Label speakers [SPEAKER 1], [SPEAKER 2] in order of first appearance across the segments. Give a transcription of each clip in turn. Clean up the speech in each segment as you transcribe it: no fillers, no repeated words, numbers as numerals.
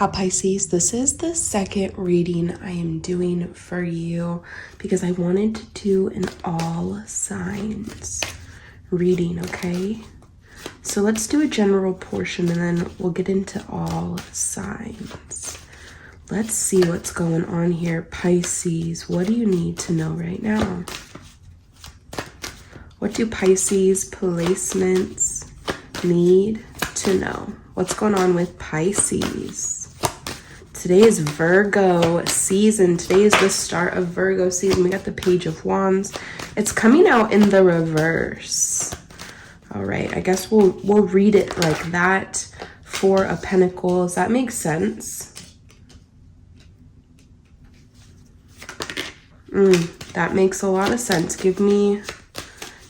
[SPEAKER 1] Hi Pisces, this is the second reading I am doing for you because I wanted to do an all signs reading, okay? So let's do a general portion and then we'll get into all signs. Let's see what's going on here. Pisces, what do you need to know right now? What do Pisces placements need to know? What's going on with Pisces? Today is Virgo season. Today is the start of Virgo season. We got the Page of Wands. It's coming out in the reverse. All right, I guess we'll read it like that. Four of Pentacles. That makes sense. That makes a lot of sense. Give me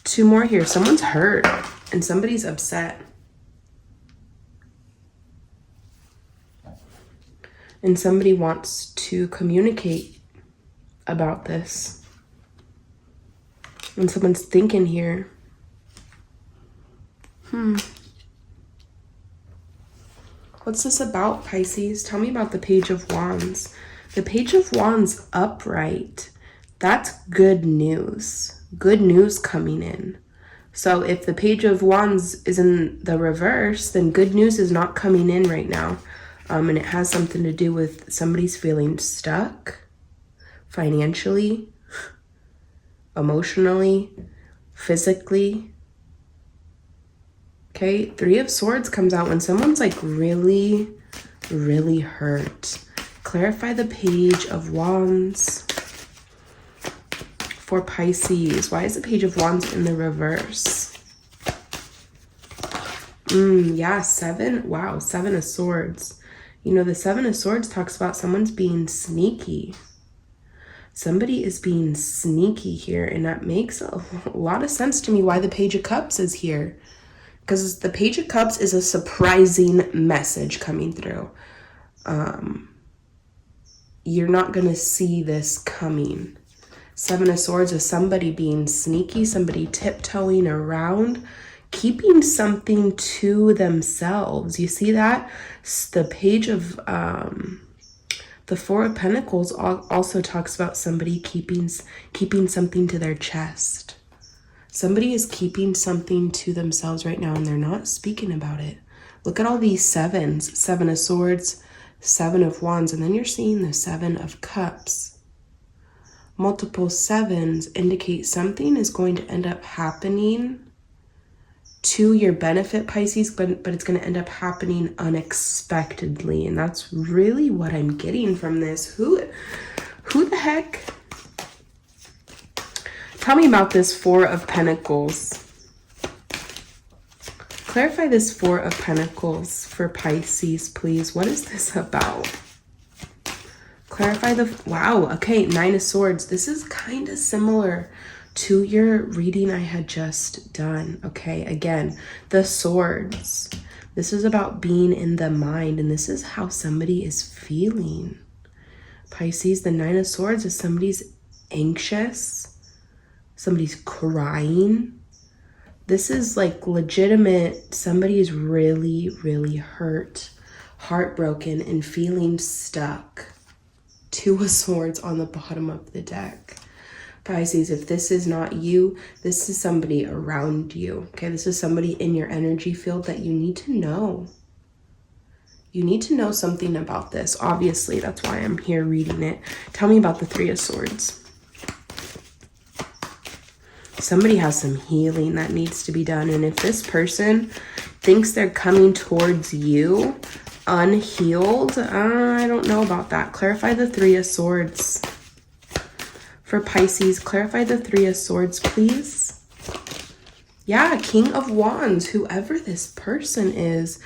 [SPEAKER 1] two more here. Someone's hurt and somebody's upset. And somebody wants to communicate about this. And someone's thinking here. What's this about, Pisces? Tell me about the Page of Wands. The Page of Wands upright. That's good news. Good news coming in. So if the Page of Wands is in the reverse, then good news is not coming in right now. And it has something to do with somebody's feeling stuck financially, emotionally, physically. Okay, Three of Swords comes out when someone's like really, really hurt. Clarify the Page of Wands for Pisces. Why is the Page of Wands in the reverse? Yeah, seven. Wow, Seven of Swords. You know, the Seven of Swords talks about someone's being sneaky. Somebody is being sneaky here, and that makes a lot of sense to me why the Page of Cups is here. Because the Page of Cups is a surprising message coming through. You're not going to see this coming. Seven of Swords is somebody being sneaky, somebody tiptoeing around, keeping something to themselves. You see that? The Page of the Four of Pentacles also talks about somebody keeping something to their chest. Somebody is keeping something to themselves right now and they're not speaking about it. Look at all these sevens. Seven of Swords, Seven of Wands, and then you're seeing the Seven of Cups. Multiple sevens indicate something is going to end up happening to your benefit, Pisces, but it's going to end up happening unexpectedly. And that's really what I'm getting from this. Who the heck? Tell me about this Four of Pentacles. Clarify this Four of Pentacles for Pisces, please. What is this about? Clarify wow, okay, Nine of Swords. This is kind of similar to your reading I had just done. Okay, again, the swords. This is about being in the mind, and this is how somebody is feeling. Pisces, the Nine of Swords is somebody's anxious, somebody's crying. This is like legitimate, somebody is really, really hurt, heartbroken, and feeling stuck. Two of Swords on the bottom of the deck. Pisces, if this is not you, this is somebody around you, okay? This is somebody in your energy field that you need to know. You need to know something about this. Obviously, that's why I'm here reading it. Tell me about the Three of Swords. Somebody has some healing that needs to be done, and if this person thinks they're coming towards you unhealed, I don't know about that. Clarify the Three of Swords. For Pisces, clarify the Three of Swords, please. Yeah, King of Wands, whoever this person is,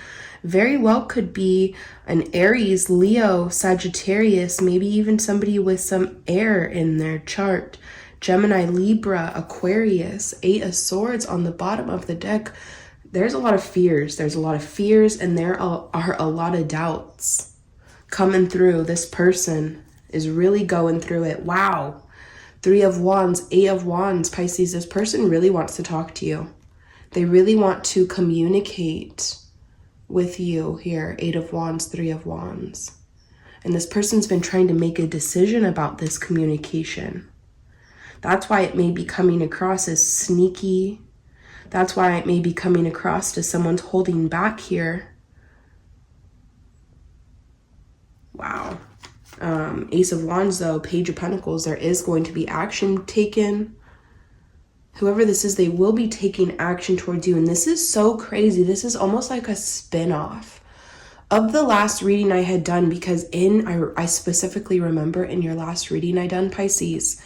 [SPEAKER 1] very well could be an Aries, Leo, Sagittarius, maybe even somebody with some air in their chart. Gemini, Libra, Aquarius, Eight of Swords on the bottom of the deck. There's a lot of fears. There's a lot of fears, and there are a lot of doubts coming through. This person is really going through it. Wow. Three of Wands, Eight of Wands, Pisces, this person really wants to talk to you. They really want to communicate with you here. 8 of Wands, 3 of Wands. And this person's been trying to make a decision about this communication. That's why it may be coming across as sneaky. That's why it may be coming across as someone's holding back here. Wow. Ace of Wands, though, Page of Pentacles, there is going to be action taken. Whoever this is, they will be taking action towards you. And this is so crazy. This is almost like a spin-off of the last reading I had done, because I specifically remember in your last reading I done, Pisces,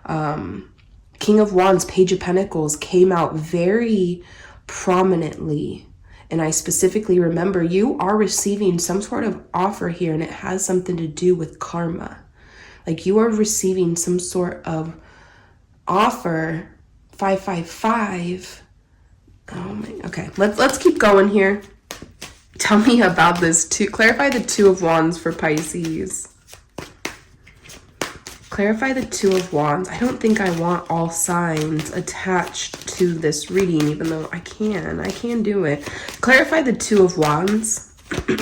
[SPEAKER 1] King of Wands, Page of Pentacles came out very prominently. And I specifically remember you are receiving some sort of offer here, and it has something to do with karma. Like you are receiving some sort of offer. 555. Oh my, okay. Let's keep going here. Tell me about this too. Clarify the 2 of Wands for Pisces. Clarify the 2 of Wands. I don't think I want all signs attached to this reading, even though I can do it. Clarify the 2 of Wands.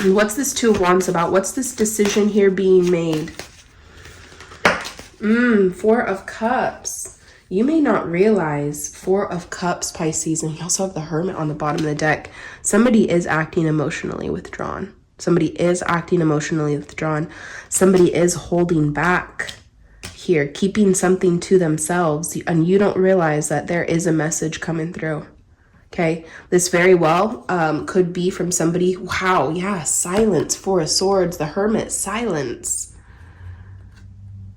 [SPEAKER 1] What's this 2 of Wands about? What's this decision here being made? 4 of Cups. You may not realize 4 of Cups, Pisces, and you also have the Hermit on the bottom of the deck. Somebody is acting emotionally withdrawn. Somebody is acting emotionally withdrawn. Somebody is holding back here, keeping something to themselves, and you don't realize that there is a message coming through. Okay, this very well could be from somebody. Wow, yeah, silence. 4 of Swords, the Hermit, silence.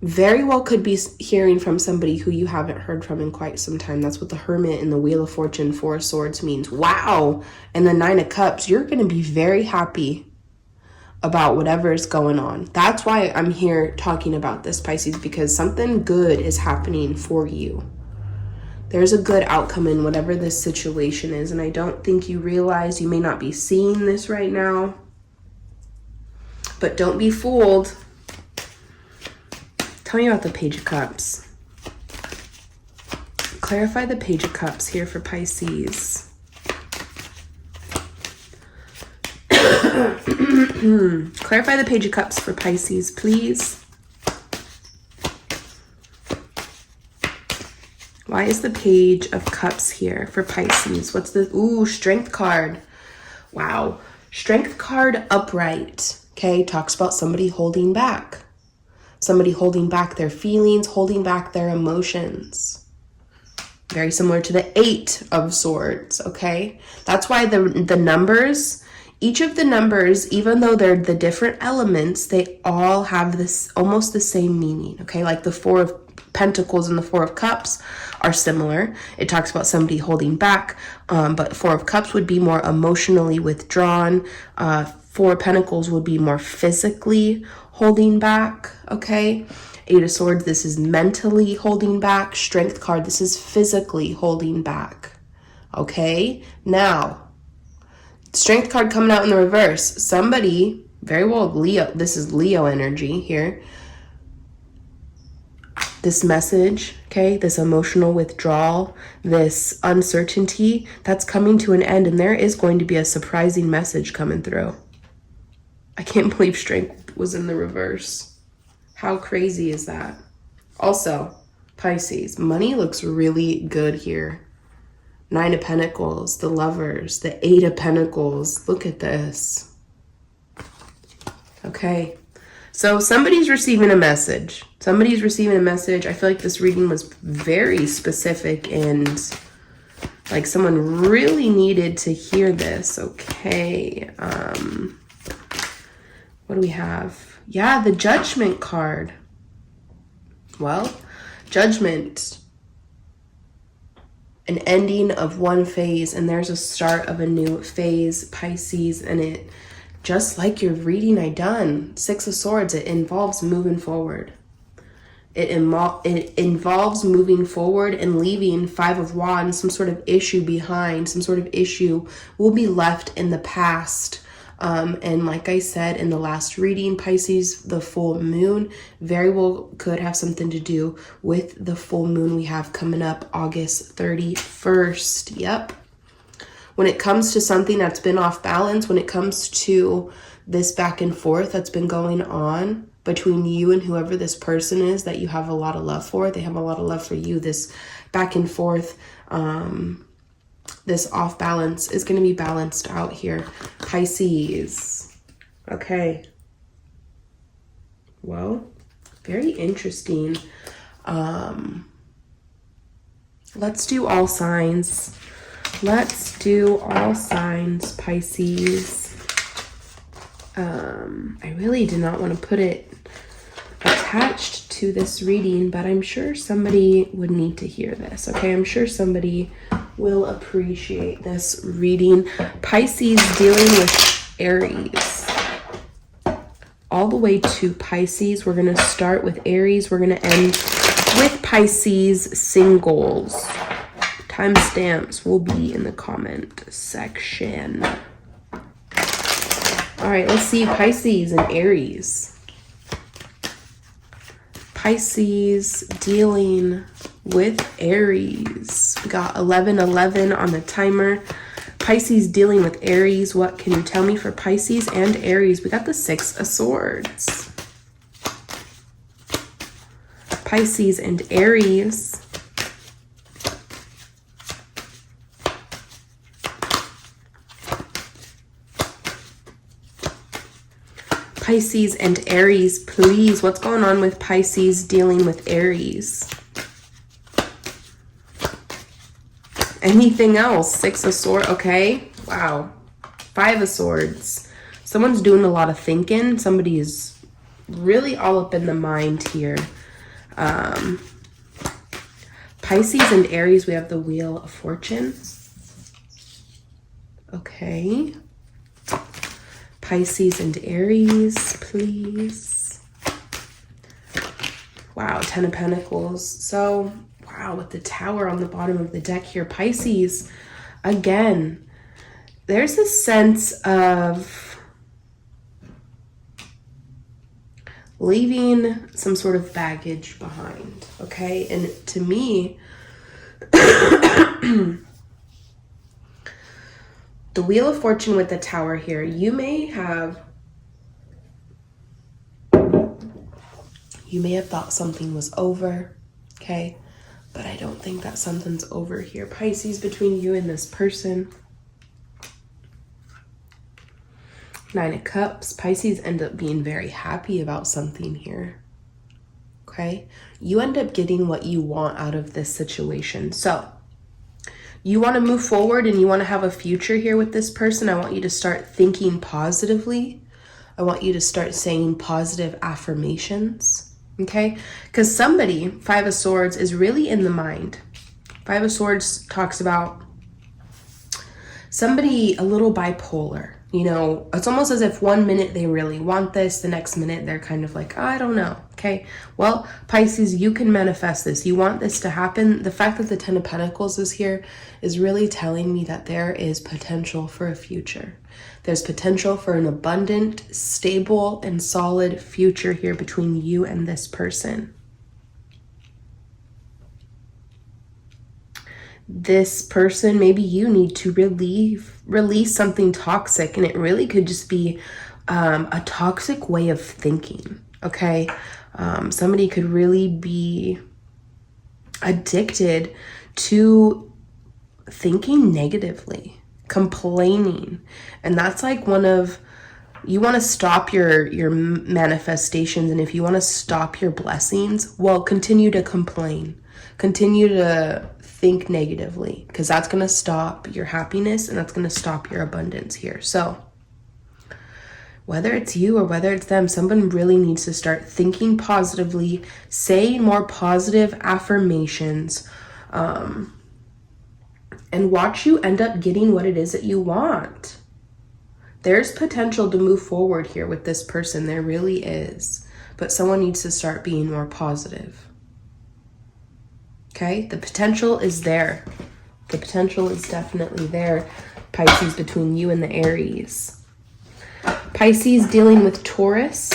[SPEAKER 1] Very well could be hearing from somebody who you haven't heard from in quite some time. That's what the Hermit and the Wheel of Fortune, 4 of Swords means. Wow. And the 9 of Cups, you're going to be very happy about whatever is going on. That's why I'm here talking about this, Pisces, because something good is happening for you. There's a good outcome in whatever this situation is. And I don't think you realize, you may not be seeing this right now, but don't be fooled. Tell me about the Page of Cups. Clarify the Page of Cups here for Pisces. Clarify the Page of Cups for Pisces, please. Why is the Page of Cups here for Pisces? What's the... Ooh, Strength card. Wow. Strength card upright. Okay, talks about somebody holding back. Somebody holding back their feelings, holding back their emotions. Very similar to the 8 of Swords, okay? That's why the numbers, each of the numbers, even though they're the different elements, they all have this almost the same meaning, okay? Like the 4 of Pentacles and the 4 of Cups are similar. It talks about somebody holding back, but 4 of Cups would be more emotionally withdrawn. 4 of Pentacles would be more physically holding back, okay? 8 of Swords, this is mentally holding back. Strength card, this is physically holding back, okay? Now, Strength card coming out in the reverse. Somebody, very well Leo, this is Leo energy here. This message, okay, this emotional withdrawal, this uncertainty, that's coming to an end, and there is going to be a surprising message coming through. I can't believe Strength was in the reverse. How crazy is that? Also, Pisces, money looks really good here. 9 of Pentacles, the Lovers, the 8 of Pentacles. Look at this. Okay. So somebody's receiving a message. Somebody's receiving a message. I feel like this reading was very specific and like someone really needed to hear this. Okay. What do we have? Yeah, the Judgment card. Well, Judgment. An ending of one phase, and there's a start of a new phase, Pisces, and it, just like your reading I done, 6 of Swords, it involves moving forward. It involves moving forward and leaving 5 of Wands, some sort of issue behind, some sort of issue will be left in the past. And like I said in the last reading, Pisces, the full moon very well could have something to do with the full moon we have coming up August 31st. Yep. when it comes to something that's been off balance, when it comes to this back and forth that's been going on between you and whoever this person is that you have a lot of love for, they have a lot of love for you. This back and forth, this off balance is going to be balanced out here. Pisces. Okay. Well, very interesting. Let's do all signs. Let's do all signs, Pisces. I really did not want to put it attached to this reading, but I'm sure somebody would need to hear this, okay? I'm sure somebody will appreciate this reading. Pisces dealing with Aries. All the way to Pisces. We're going to start with Aries. We're going to end with Pisces singles. Timestamps will be in the comment section. All right, let's see Pisces and Aries. Pisces dealing with Aries. We got 11:11 on the timer. Pisces dealing with Aries. What can you tell me for Pisces and Aries? We got the Six of Swords. Pisces and Aries. Pisces and Aries, please. What's going on with Pisces dealing with Aries? Anything else? Six of Swords. Okay. Wow. Five of Swords. Someone's doing a lot of thinking. Somebody is really all up in the mind here. Pisces and Aries, we have the Wheel of Fortune. Okay. Pisces and Aries, please. Wow, Ten of Pentacles. So, wow, with the Tower on the bottom of the deck here. Pisces, again, there's a sense of leaving some sort of baggage behind, okay? And to me, the Wheel of Fortune with the Tower here, you may have thought something was over, okay? But I don't think that something's over here. Pisces, between you and this person. Nine of Cups. Pisces end up being very happy about something here, okay? You end up getting what you want out of this situation. So, you want to move forward and you want to have a future here with this person. I want you to start thinking positively. I want you to start saying positive affirmations, okay? Because somebody, Five of Swords, is really in the mind. Five of Swords talks about somebody a little bipolar. You know, it's almost as if 1 minute they really want this, the next minute they're kind of like, I don't know, okay? Well, Pisces, you can manifest this. You want this to happen. The fact that the Ten of Pentacles is here is really telling me that there is potential for a future. There's potential for an abundant, stable, and solid future here between you and this person. This person, maybe you need to release something toxic, and it really could just be a toxic way of thinking, okay? Somebody could really be addicted to thinking negatively, complaining, and that's like you want to stop your manifestations, and if you want to stop your blessings, well, continue to complain, continue to think negatively, because that's going to stop your happiness and that's going to stop your abundance here. So whether it's you or whether it's them, someone really needs to start thinking positively, saying more positive affirmations, and watch you end up getting what it is that you want. There's potential to move forward here with this person. There really is. But someone needs to start being more positive. Okay, the potential is there. The potential is definitely there, Pisces, between you and the Aries. Pisces dealing with Taurus.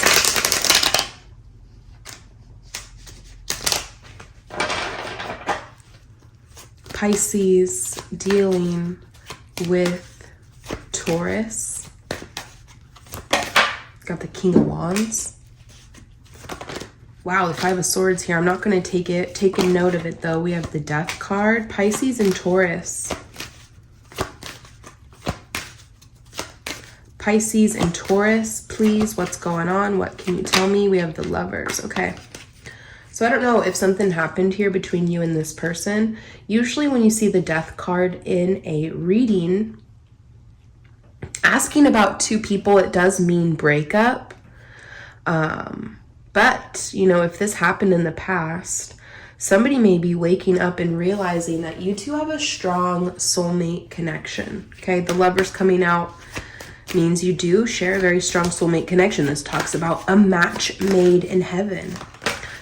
[SPEAKER 1] Pisces dealing with Taurus. Got the King of Wands. Wow, the Five of Swords here. I'm not going to take a note of it though. We have the Death card. Pisces and Taurus. Pisces and Taurus, please. What's going on? What can you tell me? We have the Lovers. Okay. So I don't know if something happened here between you and this person. Usually when you see the Death card in a reading, asking about two people, it does mean breakup. But, you know, if this happened in the past, somebody may be waking up and realizing that you two have a strong soulmate connection. Okay, the Lovers coming out means you do share a very strong soulmate connection. This talks about a match made in heaven.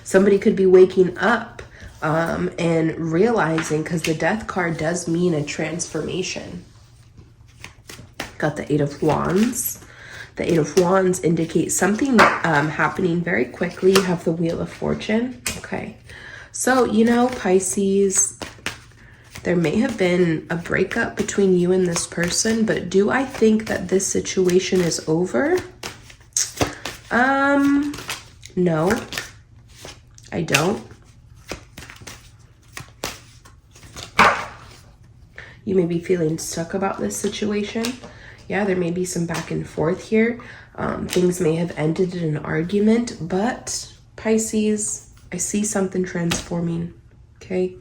[SPEAKER 1] Somebody could be waking up and realizing, because the Death card does mean a transformation. Got the Eight of Wands. The Eight of Wands indicates something happening very quickly. You have the Wheel of Fortune. Okay. So, you know, Pisces, there may have been a breakup between you and this person, but do I think that this situation is over? No, I don't. You may be feeling stuck about this situation. Yeah, there may be some back and forth here. Things may have ended in an argument, but Pisces, I see something transforming, okay?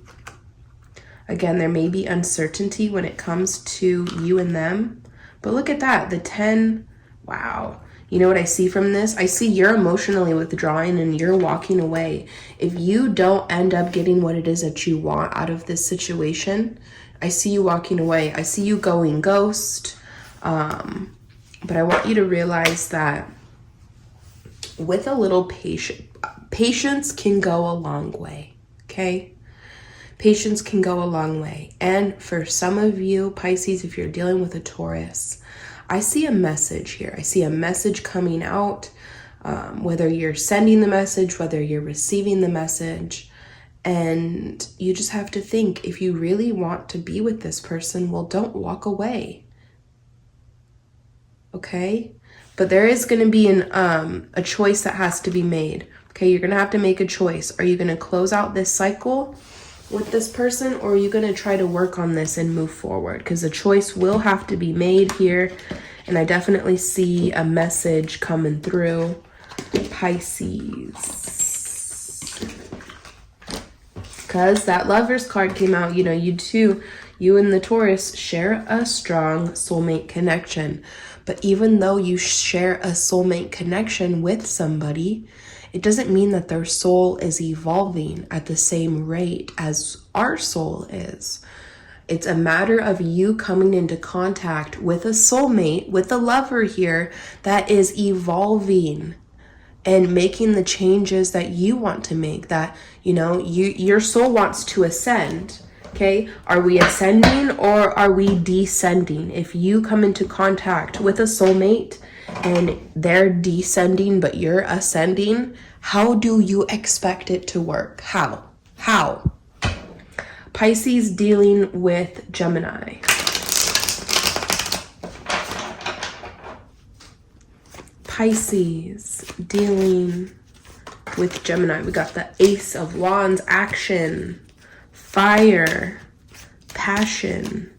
[SPEAKER 1] Again, there may be uncertainty when it comes to you and them, but look at that, the 10, wow. You know what I see from this? I see you're emotionally withdrawing and you're walking away. If you don't end up getting what it is that you want out of this situation, I see you walking away. I see you going ghost. But I want you to realize that with a little patience can go a long way, okay? Patience can go a long way. And for some of you, Pisces, if you're dealing with a Taurus, I see a message here. I see a message coming out, whether you're sending the message, whether you're receiving the message. And you just have to think, if you really want to be with this person, well, don't walk away. Okay? But there is going to be a choice that has to be made. Okay, you're going to have to make a choice. Are you going to close out this cycle with this person, or are you going to try to work on this and move forward? Because a choice will have to be made here. And I definitely see a message coming through. Pisces. Because that Lovers card came out, you know, you and the Taurus share a strong soulmate connection. But even though you share a soulmate connection with somebody, it doesn't mean that their soul is evolving at the same rate as our soul is. It's a matter of you coming into contact with a soulmate, with a lover here that is evolving and making the changes that you want to make, that, you know, your soul wants to ascend. Okay, are we ascending or are we descending? If you come into contact with a soulmate and they're descending but you're ascending, how do you expect it to work? How? Pisces dealing with Gemini. Pisces dealing with Gemini. We got the Ace of Wands, action, fire, passion.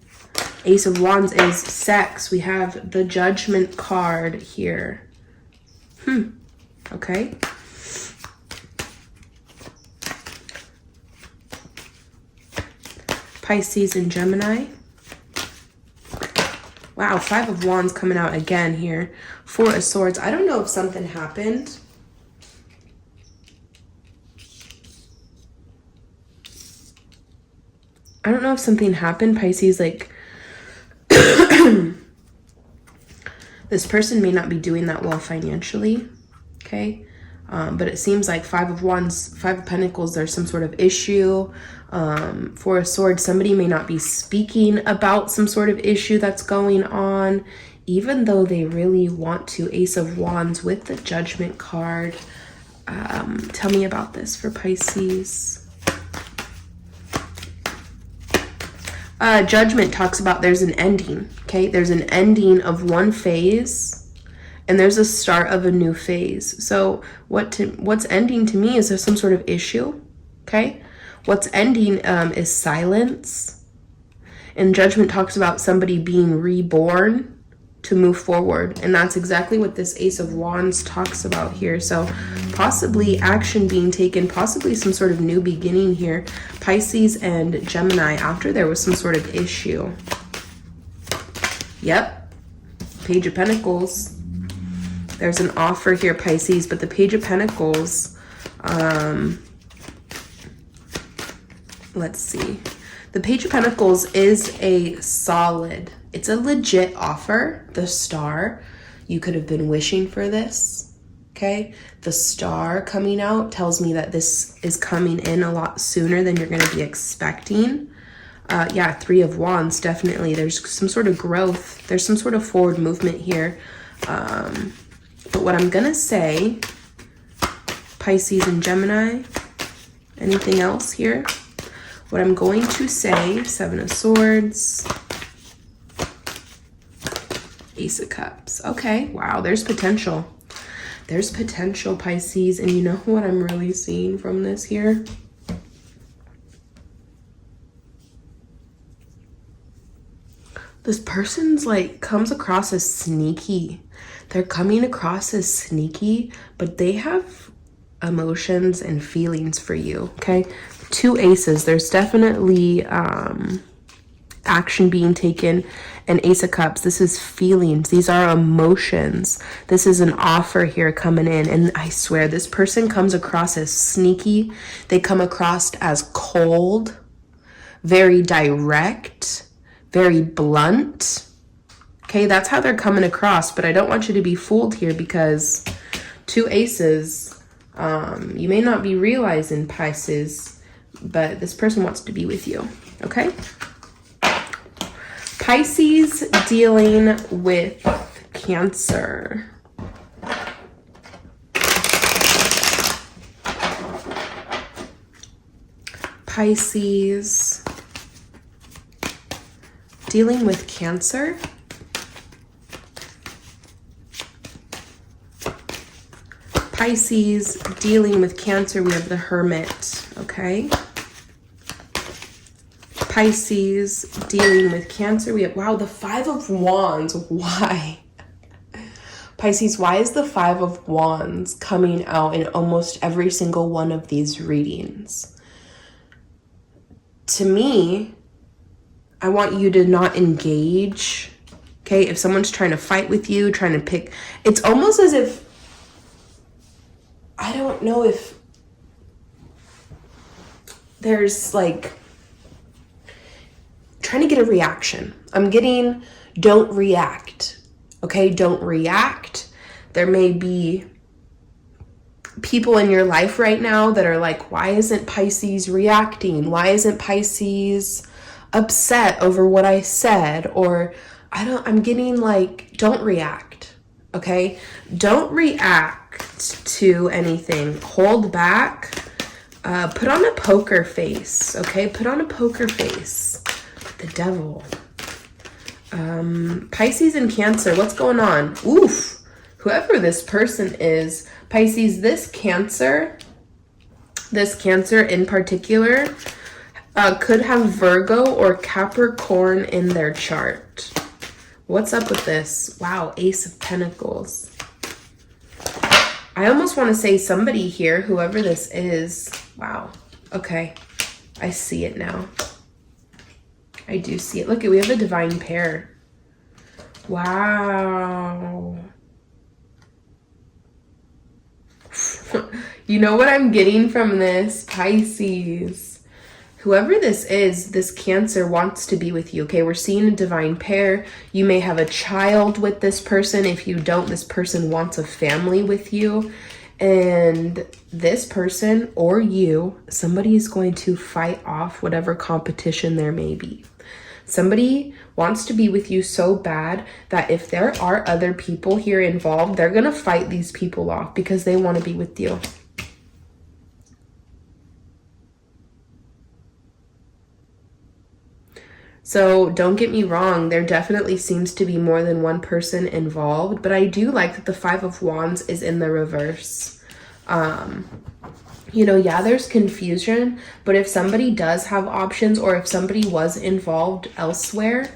[SPEAKER 1] Ace of Wands is sex. We have the Judgment card here. Okay. Pisces and Gemini. Wow, Five of Wands coming out again here. Four of Swords. I don't know if something happened. I don't know if something happened, Pisces, like this person may not be doing that well financially, okay? But it seems like Five of Wands, Five of Pentacles, there's some sort of issue. Four of Swords, somebody may not be speaking about some sort of issue that's going on, even though they really want to. Ace of Wands with the Judgment card. Tell me about this for Pisces. Judgment talks about there's an ending, okay? There's an ending of one phase and there's a start of a new phase. So what's ending to me is there's some sort of issue, okay? What's ending is silence. And Judgment talks about somebody being reborn to move forward. And that's exactly what this Ace of Wands talks about here. So possibly action being taken, possibly some sort of new beginning here. Pisces and Gemini, after there was some sort of issue. Yep. Page of Pentacles. There's an offer here, Pisces, but the Page of Pentacles, let's see. The Page of Pentacles is a solid, it's a legit offer. The Star, you could have been wishing for this, okay? The Star coming out tells me that this is coming in a lot sooner than you're going to be expecting. Yeah, Three of Wands, definitely. There's some sort of growth. There's some sort of forward movement here. But what I'm going to say, Pisces and Gemini, anything else here? What I'm going to say, Seven of Swords, Ace of Cups. Okay, wow, there's potential. There's potential, Pisces. And you know what I'm really seeing from this here? This person's like comes across as sneaky. They're coming across as sneaky, but they have emotions and feelings for you, okay? Two aces. There's definitely action being taken. An Ace of Cups. This is feelings. These are emotions. This is an offer here coming in. And I swear this person comes across as sneaky. They come across as cold, very direct, very blunt. Okay, that's how they're coming across. But I don't want you to be fooled here because two aces, you may not be realizing, Pisces, but this person wants to be with you, okay? Pisces dealing with Cancer. Pisces dealing with Cancer. Pisces dealing with Cancer, we have the Hermit, okay? Pisces dealing with Cancer, we have, wow, the Five of Wands. Why? Pisces, why is the Five of Wands coming out in almost every single one of these readings? To me, I want you to not engage, okay? If someone's trying to fight with you, trying to pick, it's almost as if, I don't know if there's like, trying to get a reaction. I'm getting, don't react, okay? Don't react. There may be people in your life right now that are like, why isn't Pisces reacting? Why isn't Pisces upset over what I said? Or I'm getting like, don't react, okay? Don't react to anything. Hold back. Put on a poker face, okay? Put on a poker face. The Devil. Pisces and Cancer, what's going on? Oof. Whoever this person is, Pisces, this Cancer in particular, could have Virgo or Capricorn in their chart. What's up with this? Wow, Ace of Pentacles. I almost want to say somebody here, whoever this is. Wow. Okay. I see it now. I do see it. Look, we have a divine pair. Wow. You know what I'm getting from this, Pisces? Whoever this is, this Cancer wants to be with you, okay? We're seeing a divine pair. You may have a child with this person. If you don't, this person wants a family with you. And this person or you, somebody is going to fight off whatever competition there may be. Somebody wants to be with you so bad that if there are other people here involved, they're going to fight these people off because they want to be with you. So don't get me wrong, there definitely seems to be more than one person involved, but I do like that the Five of Wands is in the reverse. You know, yeah, there's confusion, but if somebody does have options or if somebody was involved elsewhere,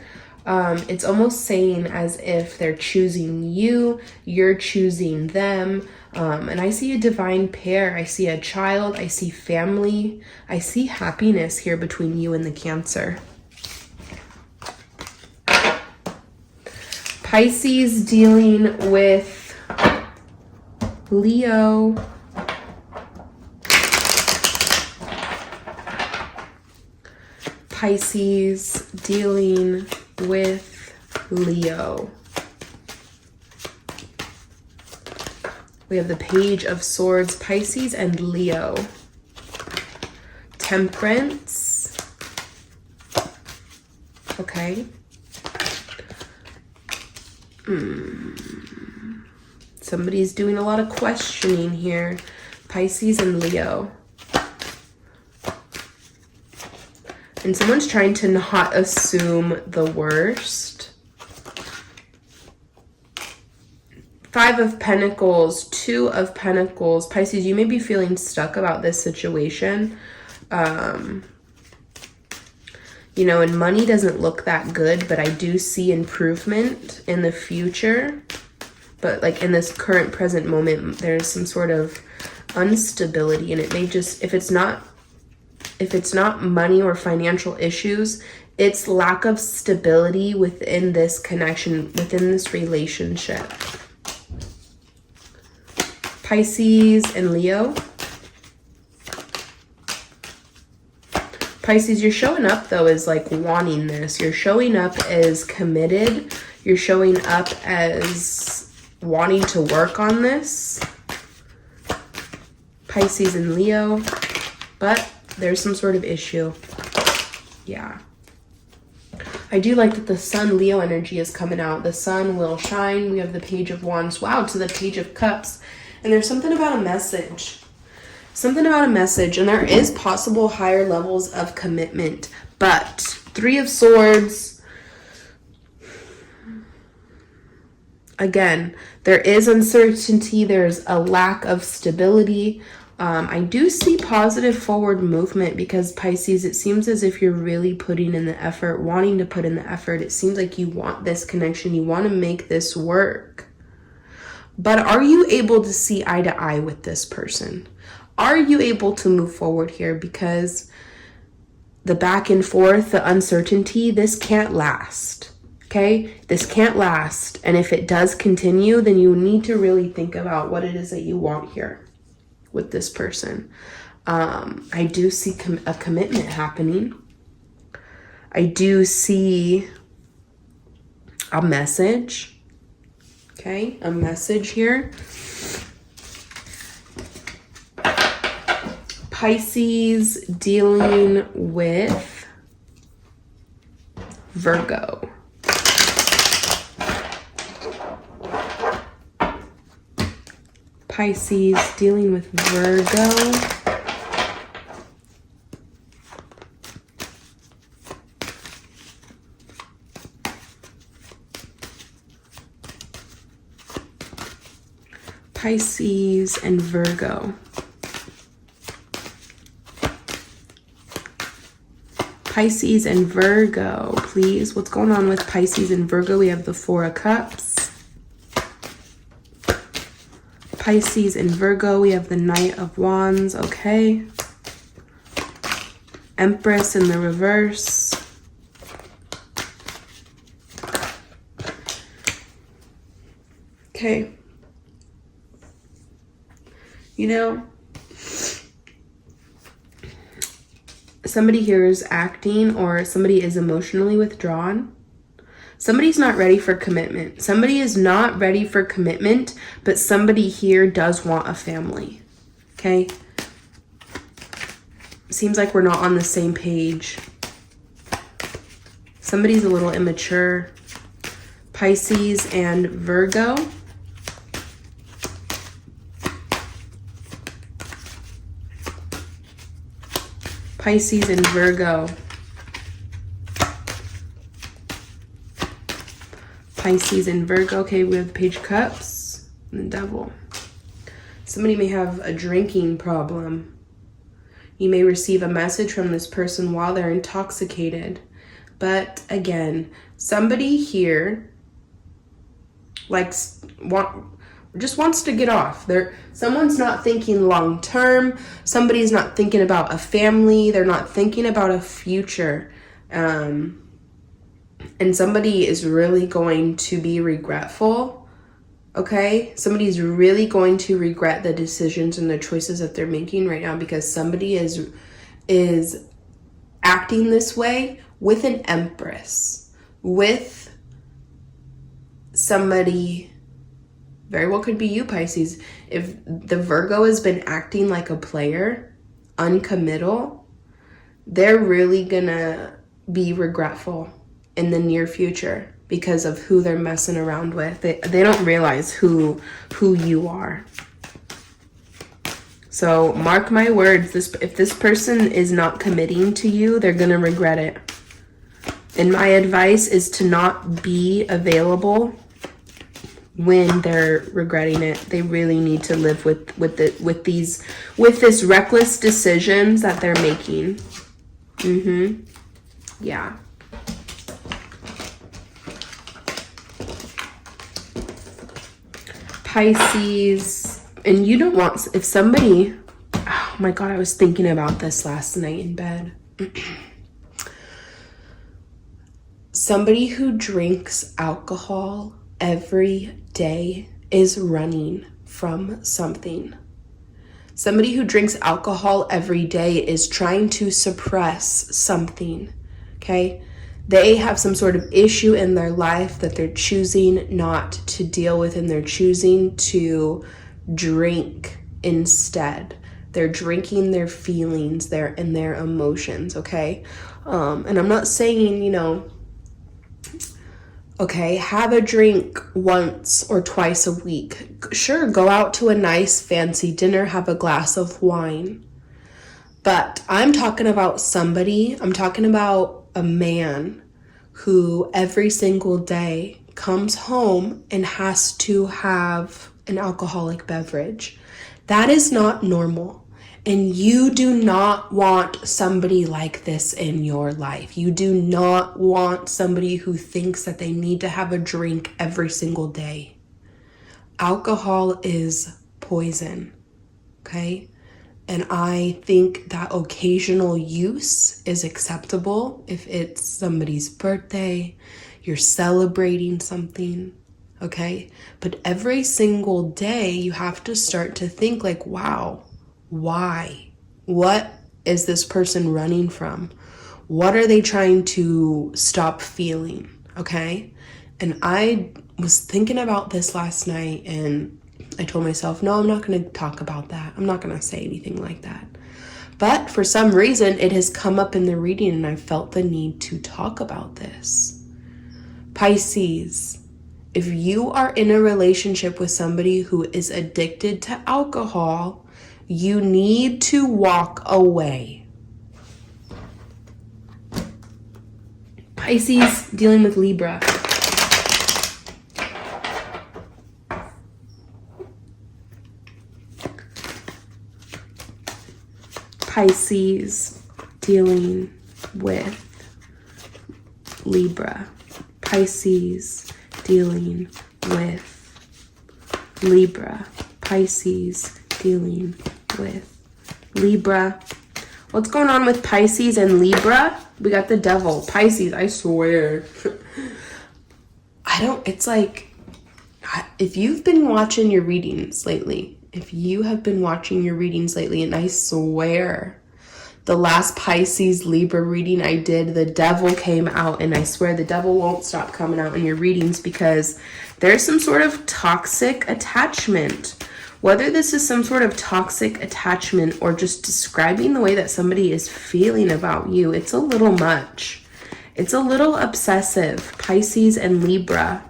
[SPEAKER 1] it's almost saying as if they're choosing you, you're choosing them. And I see a divine pair. I see a child. I see family. I see happiness here between you and the Cancer. Pisces dealing with Leo. Pisces dealing with Leo. We have the Page of Swords, Pisces and Leo. Temperance. Okay. Somebody's doing a lot of questioning here. Pisces and Leo. And someone's trying to not assume the worst. Five of Pentacles, Two of Pentacles. Pisces, you may be feeling stuck about this situation. You know, and money doesn't look that good, but I do see improvement in the future. But like in this current present moment, there's some sort of instability, and it may just, if it's not money or financial issues, it's lack of stability within this connection, within this relationship. Pisces and Leo. Pisces, you're showing up though as like wanting this. You're showing up as committed. You're showing up as wanting to work on this. Pisces and Leo. But there's some sort of issue. Yeah. I do like that the Sun Leo energy is coming out. The sun will shine. We have the Page of Wands. Wow, to the Page of Cups. And there's something about a message. Something about a message. And there is possible higher levels of commitment. But Three of Swords. Again, there is uncertainty. There's a lack of stability. I do see positive forward movement because Pisces, it seems as if you're really putting in the effort, wanting to put in the effort. It seems like you want this connection. You want to make this work. But are you able to see eye to eye with this person? Are you able to move forward here? Because the back and forth, the uncertainty, this can't last. Okay? This can't last. And if it does continue, then you need to really think about what it is that you want here with this person. I do see a commitment happening. I do see a message. Okay, a message here. Pisces dealing with Virgo. Pisces dealing with Virgo. Pisces and Virgo. Pisces and Virgo, please. What's going on with Pisces and Virgo? We have the Four of Cups. Pisces and Virgo, we have the Knight of Wands, okay. Empress in the reverse. Okay. You know, somebody here is acting or somebody is emotionally withdrawn. Somebody's not ready for commitment. Somebody is not ready for commitment, but somebody here does want a family. Okay? Seems like we're not on the same page. Somebody's a little immature. Pisces and Virgo. Pisces and Virgo. Pisces and Virgo. Okay, we have the Page of Cups and the Devil. Somebody may have a drinking problem. You may receive a message from this person while they're intoxicated. But again, somebody here just wants to get off. Someone's not thinking long term. Somebody's not thinking about a family. They're not thinking about a future. And somebody is really going to be regretful. Okay? Somebody's really going to regret the decisions and the choices that they're making right now, because somebody is acting this way with an Empress, with somebody, very well could be you, Pisces. If the Virgo has been acting like a player, uncommittal, they're really gonna be regretful in the near future because of who they're messing around with. They don't realize who you are. So mark my words, if this person is not committing to you, they're gonna regret it. And my advice is to not be available when they're regretting it. They really need to live with this reckless decisions that they're making. Yeah. Pisces, and you don't want, if somebody, oh my God, I was thinking about this last night in bed. Somebody who drinks alcohol every day is running from something. Somebody who drinks alcohol every day is trying to suppress something, okay? They have some sort of issue in their life that they're choosing not to deal with, and they're choosing to drink instead. They're drinking their feelings and their emotions, okay? And I'm not saying, okay, have a drink once or twice a week. Sure, go out to a nice fancy dinner, have a glass of wine. But I'm talking about a man who every single day comes home and has to have an alcoholic beverage. That is not normal. And you do not want somebody like this in your life. You do not want somebody who thinks that they need to have a drink every single day. Alcohol is poison, okay? And I think that occasional use is acceptable if it's somebody's birthday, you're celebrating something, okay? But every single day you have to start to think like, wow, why? What is this person running from? What are they trying to stop feeling? Okay. And I was thinking about this last night, and I told myself, no, I'm not going to talk about that. I'm not going to say anything like that. But for some reason, it has come up in the reading, and I felt the need to talk about this. Pisces, if you are in a relationship with somebody who is addicted to alcohol, you need to walk away. Pisces, dealing with Libra. Pisces, dealing with Libra. Pisces, dealing with Libra. Pisces, dealing with Libra. What's going on with Pisces and Libra? We got the Devil. Pisces, I swear. It's like, if you've been watching your readings lately, and I swear, the last Pisces Libra reading I did, the Devil came out, and I swear the Devil won't stop coming out in your readings because there's some sort of toxic attachment. Whether this is some sort of toxic attachment or just describing the way that somebody is feeling about you, it's a little much. It's a little obsessive. Pisces and Libra.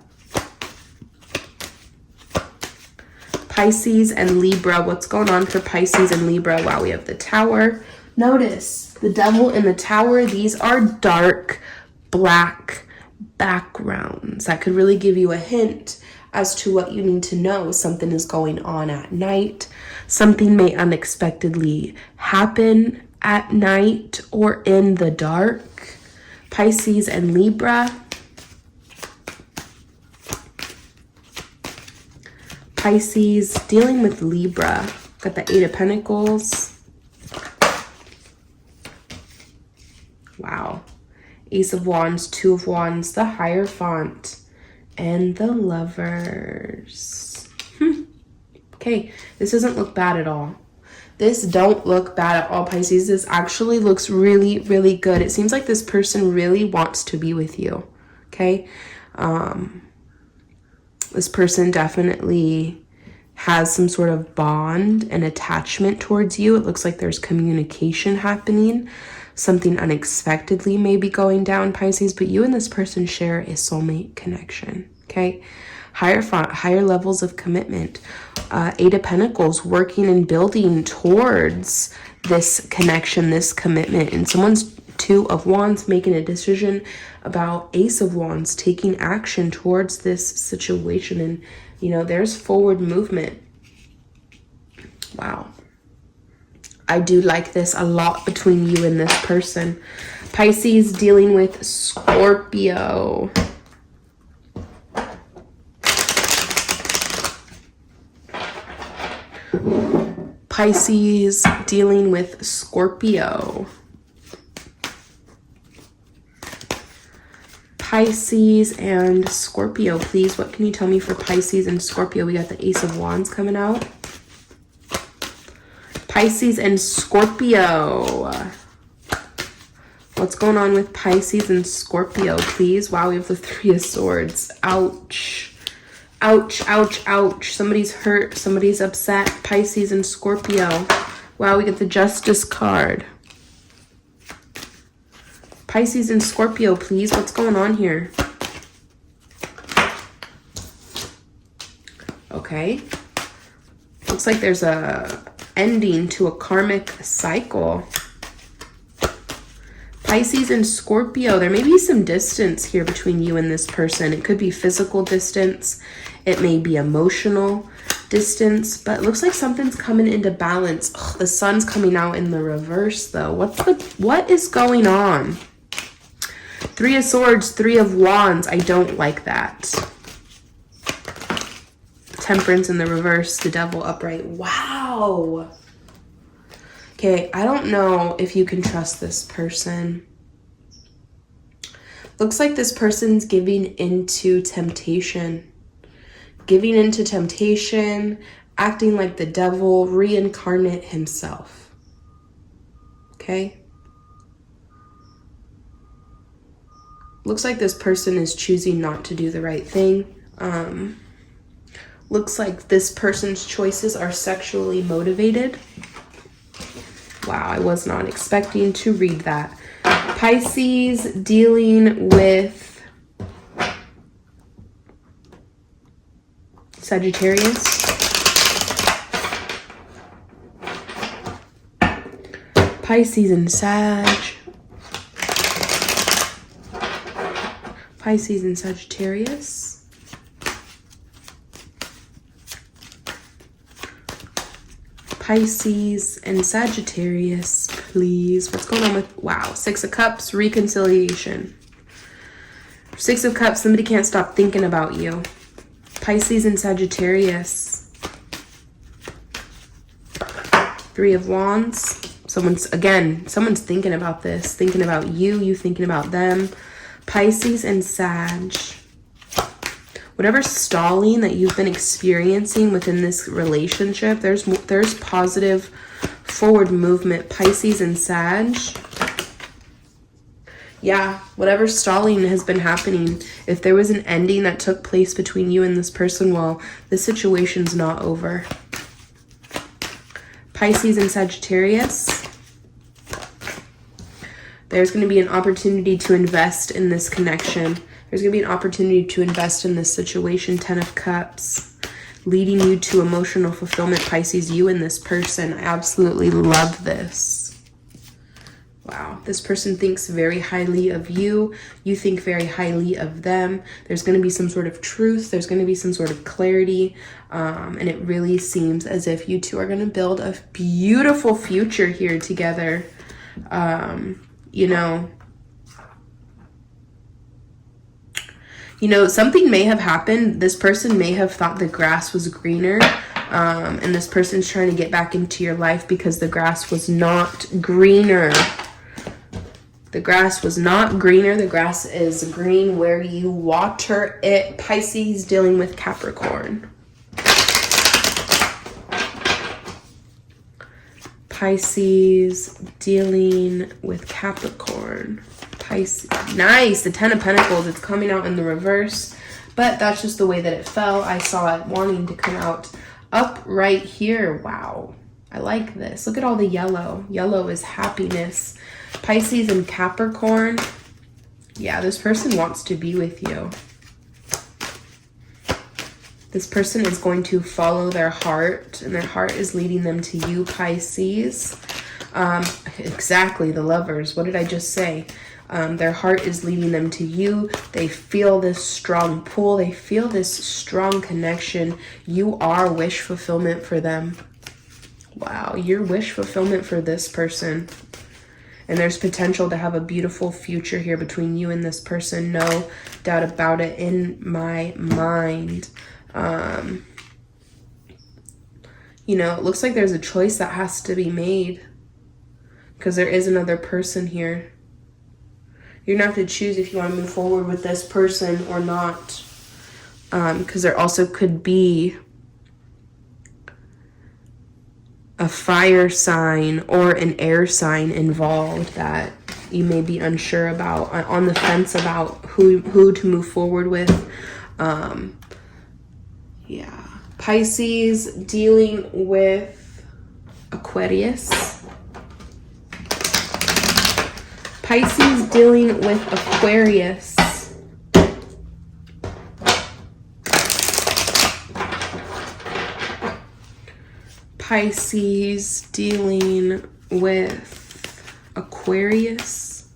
[SPEAKER 1] Pisces and Libra. What's going on for Pisces and Libra? Wow, we have the Tower. Notice the Devil and the Tower. These are dark, black, backgrounds. That could really give you a hint as to what you need to know. Something is going on at night. Something may unexpectedly happen at night or in the dark. Pisces and Libra. Pisces dealing with Libra. Got the 8 of Pentacles. Wow. Ace of Wands, 2 of Wands, the Hierophant, and the Lovers. Okay, this doesn't look bad at all. This don't look bad at all, Pisces. This actually looks really, really good. It seems like this person really wants to be with you, okay? This person definitely has some sort of bond and attachment towards you. It looks like there's communication happening. Something unexpectedly may be going down, Pisces, but you and this person share a soulmate connection, okay? Higher levels of commitment. 8 of Pentacles, working and building towards this connection, this commitment. And someone's 2 of Wands making a decision about Ace of Wands, taking action towards this situation. And, you know, there's forward movement. Wow. I do like this a lot between you and this person. Pisces dealing with Scorpio. Pisces dealing with Scorpio. Pisces and Scorpio, please. What can you tell me for Pisces and Scorpio? We got the Ace of Wands coming out. Pisces and Scorpio. What's going on with Pisces and Scorpio, please? Wow, we have the 3 of Swords. Ouch. Ouch, ouch, ouch. Somebody's hurt. Somebody's upset. Pisces and Scorpio. Wow, we get the Justice card. Pisces and Scorpio, please. What's going on here? Okay. Looks like there's a ending to a karmic cycle. Pisces and Scorpio, there may be some distance here between you and this person. It could be physical distance. It may be emotional distance, but it looks like something's coming into balance. Ugh, the sun's coming out in the reverse though. What is going on? 3 of Swords, 3 of Wands. I don't like that. Temperance in the reverse, the Devil upright. Wow. Okay, I don't know if you can trust this person. Looks like this person's giving into temptation. Giving into temptation, acting like the devil, reincarnate himself. Okay? Looks like this person is choosing not to do the right thing. Looks like this person's choices are sexually motivated. Wow, I was not expecting to read that. Pisces dealing with Sagittarius. Pisces and Sag. Pisces and Sagittarius. Pisces and Sagittarius, please. What's going on with, wow, 6 of Cups, reconciliation. 6 of Cups, somebody can't stop thinking about you. Pisces and Sagittarius. 3 of Wands. Someone's thinking about this, thinking about you thinking about them. Pisces and Sag. Whatever stalling that you've been experiencing within this relationship, there's positive forward movement. Pisces and Sag. Yeah, whatever stalling has been happening, if there was an ending that took place between you and this person, well, this situation's not over. Pisces and Sagittarius. There's going to be an opportunity to invest in this connection. There's going to be an opportunity to invest in this situation. 10 of Cups, leading you to emotional fulfillment. Pisces, you and this person. I absolutely love this. Wow. This person thinks very highly of you. You think very highly of them. There's going to be some sort of truth. There's going to be some sort of clarity. And it really seems as if you two are going to build a beautiful future here together. You know, something may have happened. This person may have thought the grass was greener. And this person's trying to get back into your life because the grass was not greener. The grass was not greener. The grass is green where you water it. Pisces dealing with Capricorn. Pisces dealing with Capricorn. Pisces. Nice. The Ten of Pentacles. It's coming out in the reverse. But that's just the way that it fell. I saw it wanting to come out up right here. Wow. I like this. Look at all the yellow. Yellow is happiness. Pisces and Capricorn. Yeah, this person wants to be with you. This person is going to follow their heart, and their heart is leading them to you, Pisces. Exactly, the Lovers. What did I just say? Their heart is leading them to you. They feel this strong pull. They feel this strong connection. You are wish fulfillment for them. Wow, you're wish fulfillment for this person. And there's potential to have a beautiful future here between you and this person. No doubt about it in my mind. You know, it looks like there's a choice that has to be made because there is another person here. You're going to have to choose if you want to move forward with this person or not. Because there also could be a fire sign or an air sign involved that you may be unsure about, on the fence about who to move forward with. Yeah. Pisces dealing with Aquarius. Pisces dealing with Aquarius. Pisces dealing with Aquarius.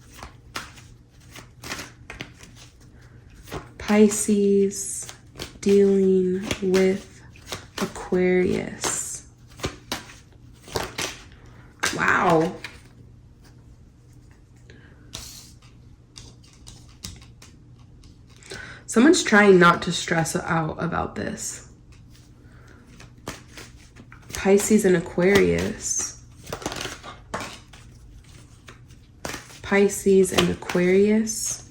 [SPEAKER 1] Pisces dealing with Aquarius. Wow. Someone's trying not to stress out about this. Pisces and Aquarius. Pisces and Aquarius.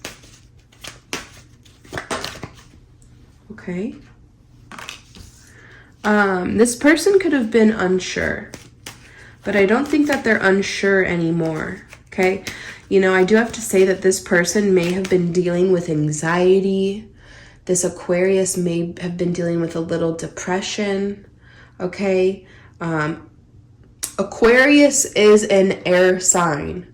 [SPEAKER 1] Okay. This person could have been unsure, but I don't think that they're unsure anymore. Okay. You know, I do have to say that this person may have been dealing with anxiety. This Aquarius may have been dealing with a little depression. Okay. Aquarius is an air sign.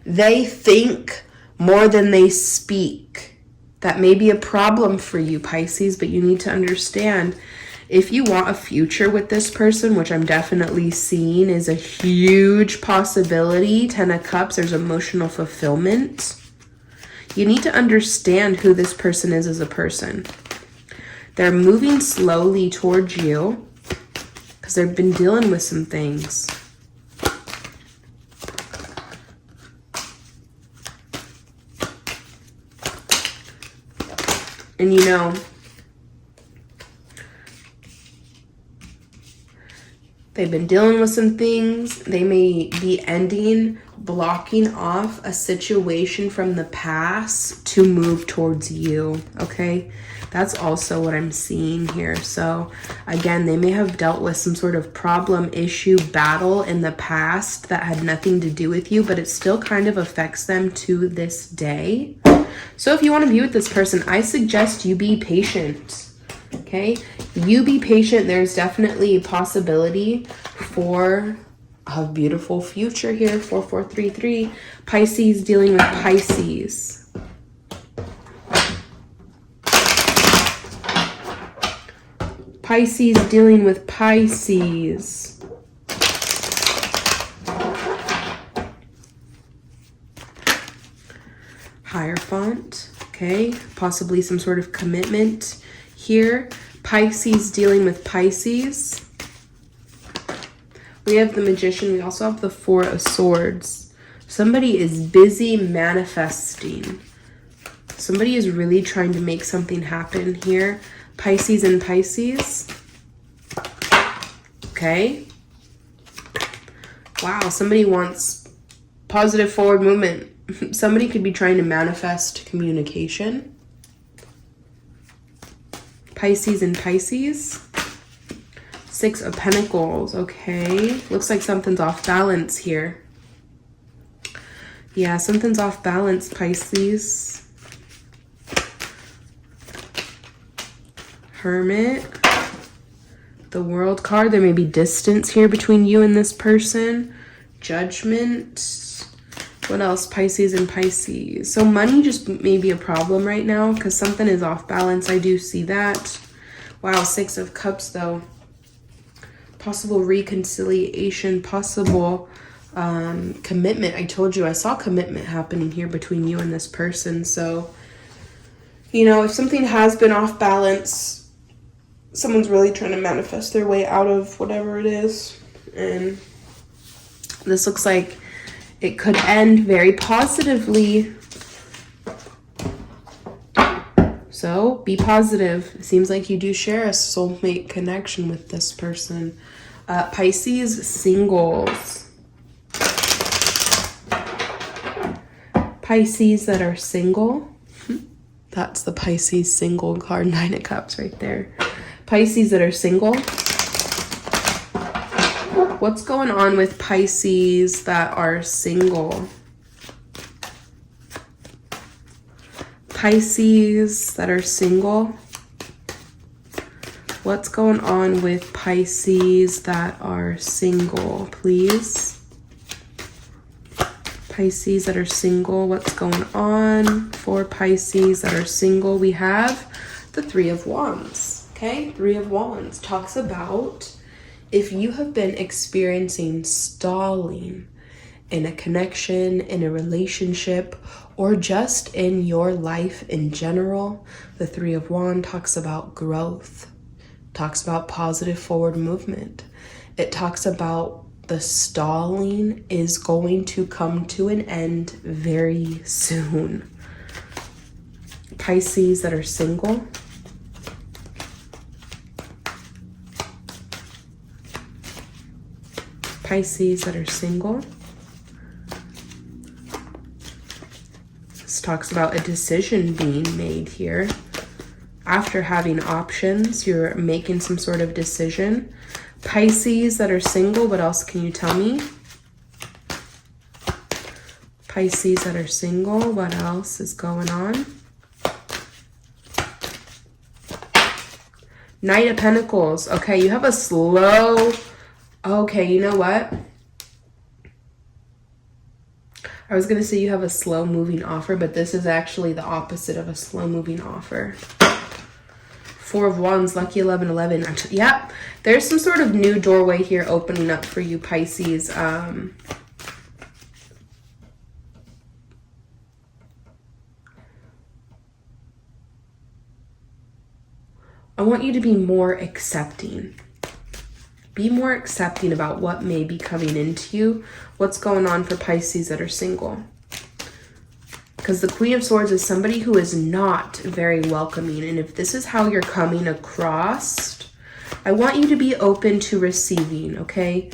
[SPEAKER 1] They think more than they speak. That may be a problem for you, Pisces, but you need to understand, if you want a future with this person, which I'm definitely seeing is a huge possibility, 10 of Cups, there's emotional fulfillment. You need to understand who this person is as a person. They're moving slowly towards you because they've been dealing with some things. And you know, they've been dealing with some things. They may be blocking off a situation from the past to move towards you, okay? That's also what I'm seeing here. So again, they may have dealt with some sort of problem, issue, battle in the past that had nothing to do with you, but it still kind of affects them to this day. So if you want to be with this person, I suggest you be patient, okay? You be patient. There's definitely a possibility for a beautiful future here. 4433. Pisces dealing with Pisces. Pisces dealing with Pisces. Hierophant, okay? Possibly some sort of commitment here. Pisces dealing with Pisces. We have the Magician. We also have the Four of Swords. Somebody is busy manifesting. Somebody is really trying to make something happen here. Pisces and Pisces. Okay. Wow, somebody wants positive forward movement. Somebody could be trying to manifest communication. Pisces and Pisces. Six of Pentacles. Okay. Looks like something's off balance here. Yeah, something's off balance, Pisces. Hermit. The World card. There may be distance here between you and this person. Judgment. What else? Pisces and Pisces. So money just may be a problem right now because something is off balance. I do see that. Wow, Six of Cups though. Possible reconciliation, possible commitment. I told you I saw commitment happening here between you and this person. So, you know, if something has been off balance, someone's really trying to manifest their way out of whatever it is. And this looks like it could end very positively. So be positive. It seems like you do share a soulmate connection with this person. Pisces singles. Pisces that are single. That's the Pisces single card, Nine of Cups right there. Pisces that are single. What's going on with Pisces that are single? Pisces that are single. What's going on with Pisces that are single, please? Pisces that are single, what's going on for Pisces that are single? We have the Three of Wands, okay? Three of Wands talks about if you have been experiencing stalling in a connection, in a relationship, or just in your life in general, the Three of Wands talks about growth, talks about positive forward movement. It talks about the stalling is going to come to an end very soon. Pisces that are single. Pisces that are single. This talks about a decision being made here. After having options, you're making some sort of decision. Pisces that are single, what else can you tell me? Pisces that are single, what else is going on? Knight of Pentacles. Okay, you have a slow... Okay, you know what? I was going to say you have a slow moving offer, but this is actually the opposite of a slow moving offer. Four of Wands, lucky 1111. Yep, there's some sort of new doorway here opening up for you, Pisces. I want you to be more accepting. Be more accepting about what may be coming into you. What's going on for Pisces that are single? Because the Queen of Swords is somebody who is not very welcoming. And if this is how you're coming across, I want you to be open to receiving, okay?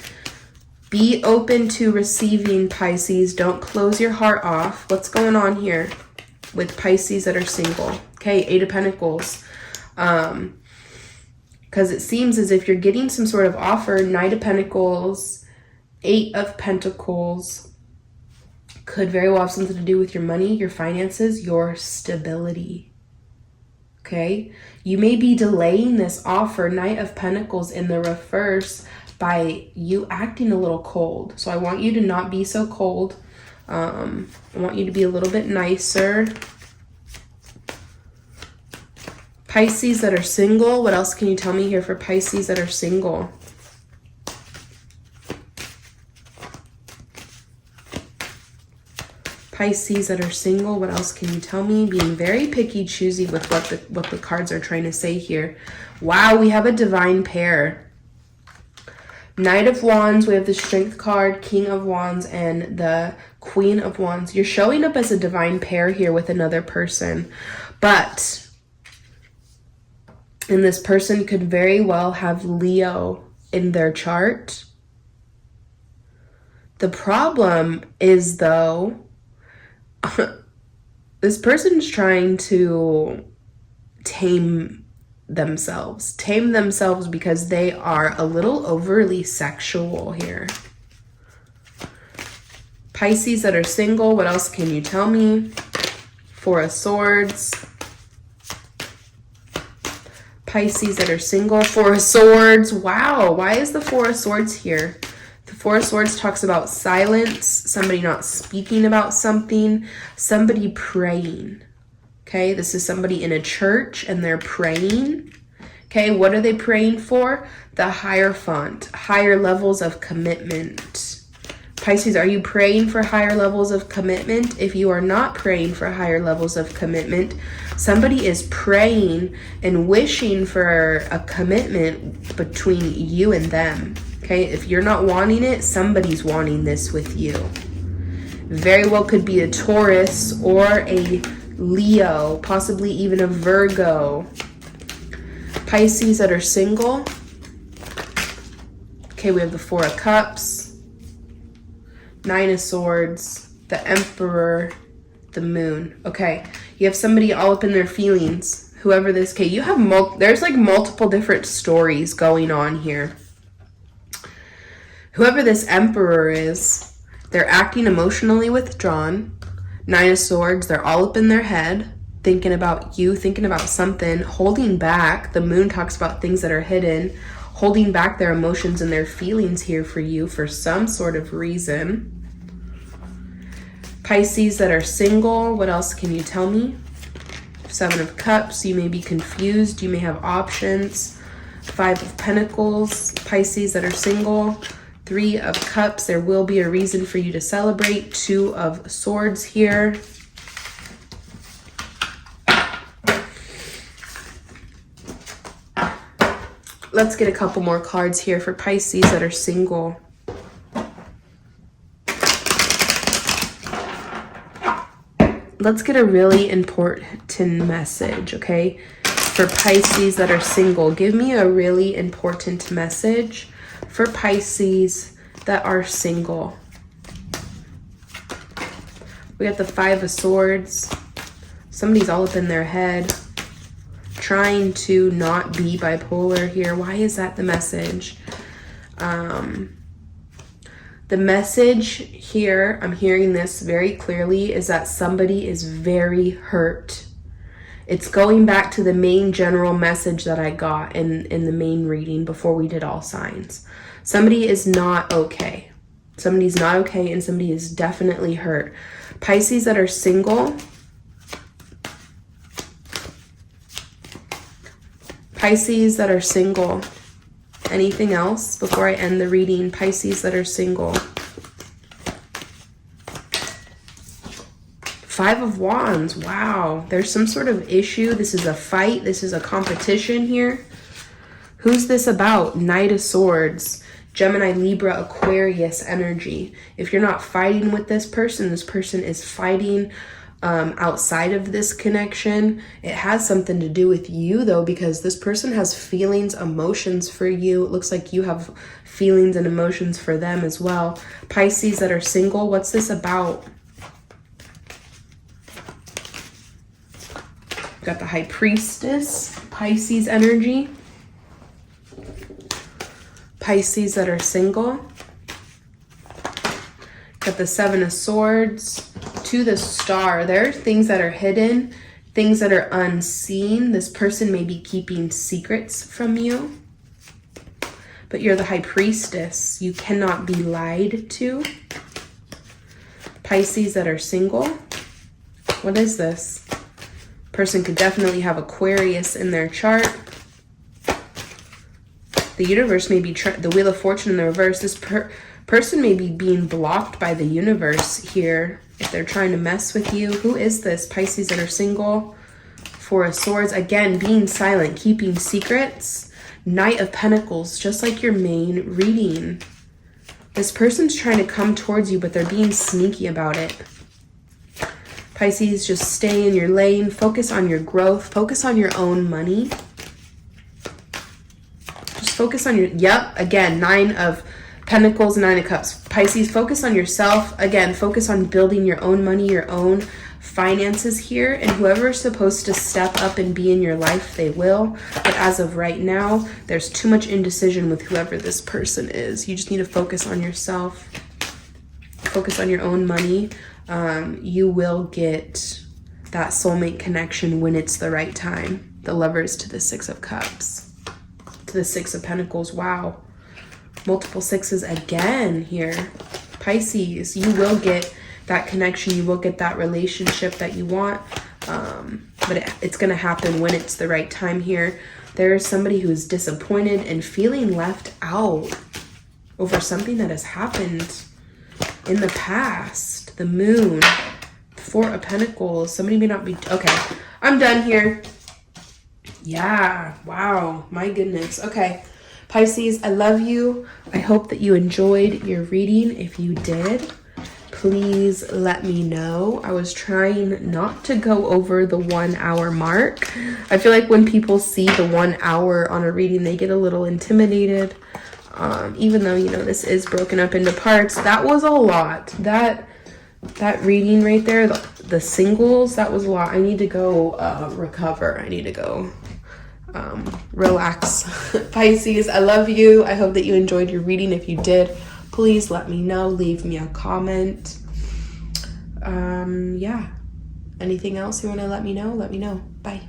[SPEAKER 1] Be open to receiving, Pisces. Don't close your heart off. What's going on here with Pisces that are single? Okay, Eight of Pentacles. Because it seems as if you're getting some sort of offer. Knight of Pentacles, Eight of Pentacles. Could very well have something to do with your money, your finances, your stability. Okay? You may be delaying this offer, Knight of Pentacles in the reverse, by you acting a little cold. So I want you to not be so cold. I want you to be a little bit nicer. Pisces that are single. What else can you tell me here for Pisces that are single? Pisces that are single, what else can you tell me? Being very picky, choosy with what the cards are trying to say here. Wow, we have a divine pair. Knight of Wands, we have the Strength card, King of Wands, and the Queen of Wands. You're showing up as a divine pair here with another person. But, and this person could very well have Leo in their chart. The problem is, though, this person's trying to tame themselves because they are a little overly sexual here. Pisces that are single, what else can you tell me? Four of Swords. Pisces that are single, Four of Swords. Wow, why is the Four of Swords here? The Four of Swords talks about silence, somebody not speaking about something, somebody praying. Okay, this is somebody in a church and they're praying. Okay, what are they praying for? The Hierophant, higher levels of commitment. Pisces, are you praying for higher levels of commitment? If you are not praying for higher levels of commitment, somebody is praying and wishing for a commitment between you and them. Okay, if you're not wanting it, somebody's wanting this with you. Very well could be a Taurus or a Leo, possibly even a Virgo. Pisces that are single. Okay, we have the Four of Cups, Nine of Swords, the Emperor, the Moon. Okay, you have somebody all up in their feelings. Whoever this, okay, you have there's like multiple different stories going on here. Whoever this Emperor is, they're acting emotionally withdrawn. Nine of Swords, they're all up in their head, thinking about you, thinking about something, holding back. The Moon talks about things that are hidden, holding back their emotions and their feelings here for you for some sort of reason. Pisces that are single, what else can you tell me? Seven of Cups, you may be confused, you may have options. Five of Pentacles, Pisces that are single. Three of Cups, there will be a reason for you to celebrate. Two of Swords here. Let's get a couple more cards here for Pisces that are single. Let's get a really important message, okay? For Pisces that are single, give me a really important message for Pisces that are single. We got the Five of Swords. Somebody's all up in their head, trying to not be bipolar here. Why is that the message? The message here, I'm hearing this very clearly, is that somebody is very hurt. It's going back to the main general message that I got in the main reading before we did all signs. Somebody is not okay. Somebody's not okay and somebody is definitely hurt. Pisces that are single. Pisces that are single. Anything else before I end the reading? Pisces that are single. Five of Wands. Wow. There's some sort of issue. This is a fight. This is a competition here. Who's this about? Knight of Swords. Gemini, Libra, Aquarius energy. If you're not fighting with this person is fighting outside of this connection. It has something to do with you, though, because this person has feelings, emotions for you. It looks like you have feelings and emotions for them as well. Pisces that are single, what's this about? Got the High Priestess, Pisces energy. Pisces that are single. Got the Seven of Swords to the Star. There are things that are hidden, things that are unseen. This person may be keeping secrets from you, but you're the High Priestess. You cannot be lied to. Pisces that are single. What is this? Person could definitely have Aquarius in their chart. The universe may be the Wheel of Fortune in the reverse. This person may be being blocked by the universe here. if they're trying to mess with you. Who is this? Pisces that are single. Four of Swords. Again, being silent, keeping secrets. Knight of Pentacles, just like your main reading. This person's trying to come towards you, but they're being sneaky about it. Pisces, just stay in your lane. Focus on your growth. Focus on your own money. Just focus on your... Yep, again, Nine of Pentacles, Nine of Cups. Pisces, focus on yourself. Again, focus on building your own money, your own finances here. And whoever's supposed to step up and be in your life, they will. But as of right now, there's too much indecision with whoever this person is. You just need to focus on yourself. Focus on your own money. You will get that soulmate connection when it's the right time. The Lovers to the Six of Cups. To the Six of Pentacles. Wow. Multiple sixes again here. Pisces, you will get that connection. You will get that relationship that you want. But it's going to happen when it's the right time here. There's somebody who is disappointed and feeling left out over something that has happened in the past. The Moon, Four of Pentacles. Somebody may not be... Okay, I'm done here. Yeah, wow, my goodness. Okay, Pisces, I love you. I hope that you enjoyed your reading. If you did, please let me know. I was trying not to go over the 1 hour mark. I feel like when people see the 1 hour on a reading, they get a little intimidated. Even though, you know, this is broken up into parts. That was a lot. That reading right there, the singles, that was a lot. I need to go recover. I need to go relax. Pisces, I love you. I hope that you enjoyed your reading. If you did, please let me know. Leave me a comment. Yeah. Anything else you want to let me know? Let me know. Bye.